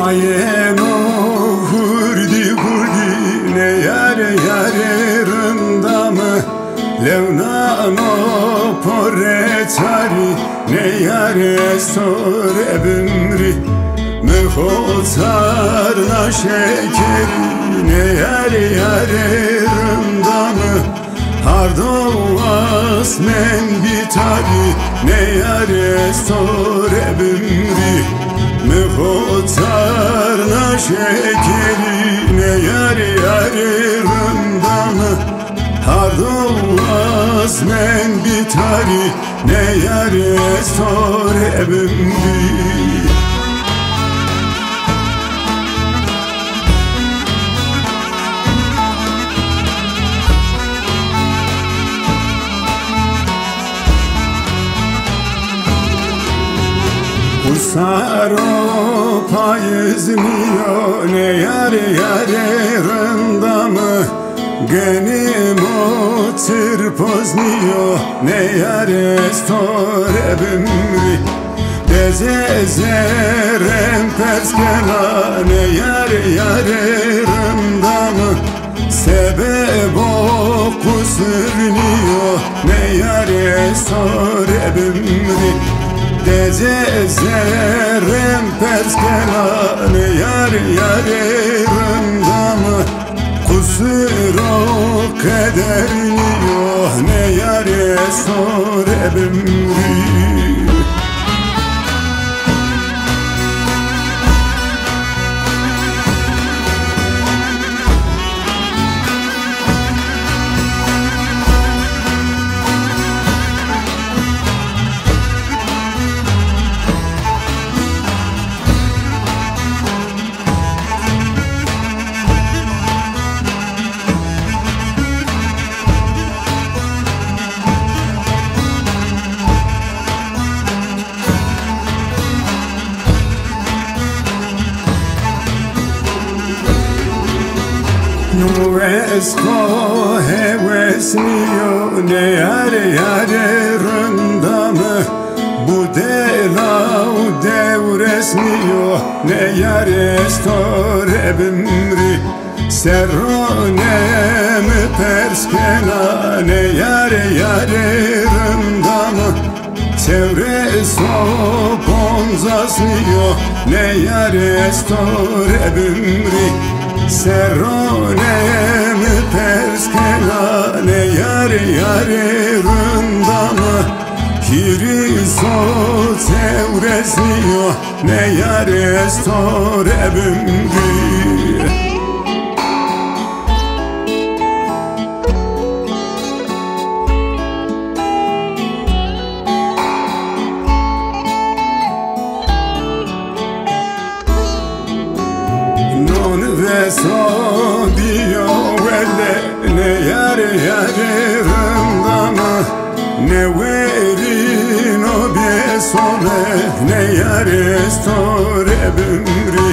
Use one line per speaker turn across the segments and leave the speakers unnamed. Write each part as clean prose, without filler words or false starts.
Payeno hurdi hurdi ne yare yare rındamı Levnano porretari ne yare sore bimri Mıhotarna şekeri ne yare yare rındamı Hardovas men bitari ne yare sore bimri Mıhotarna şekeri ne yare yare rındamı Hardovas men bitari ne yare sore bimri Saro payızmıyor ne yare yare rındamı Genim o tırpozniyor ne yare store bimri Dezezerem perskena ne yare yare rındamı Sebebo kusırniyor ne yare store bimri Dezezerem perskelan yar yare rındamı Kusur o kederni yok ne yare sore bimri Nuvesko hevesniyor ne yare yare rındamı Bu delav devresniyor ne yare store bimri Serronem perskena ne yare yare rındamı Çevre soponzasniyor ne yare store bimri Serronem perskena ne yare yare rındamı Kiriso tevresniyor ne yare store bimri So dio velle ne yare yare rındamı Ne verino besole ne yare store bimri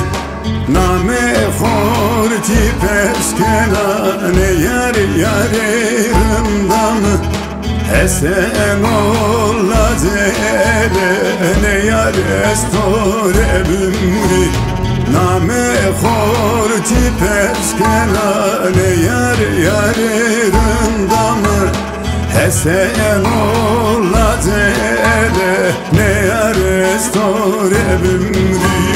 Name horti perskena ne yare yare rındamı Esen olla zere ne yare store bimri Name horti perskena ne yare yare rındamı Esen olla zere ne yare store bimri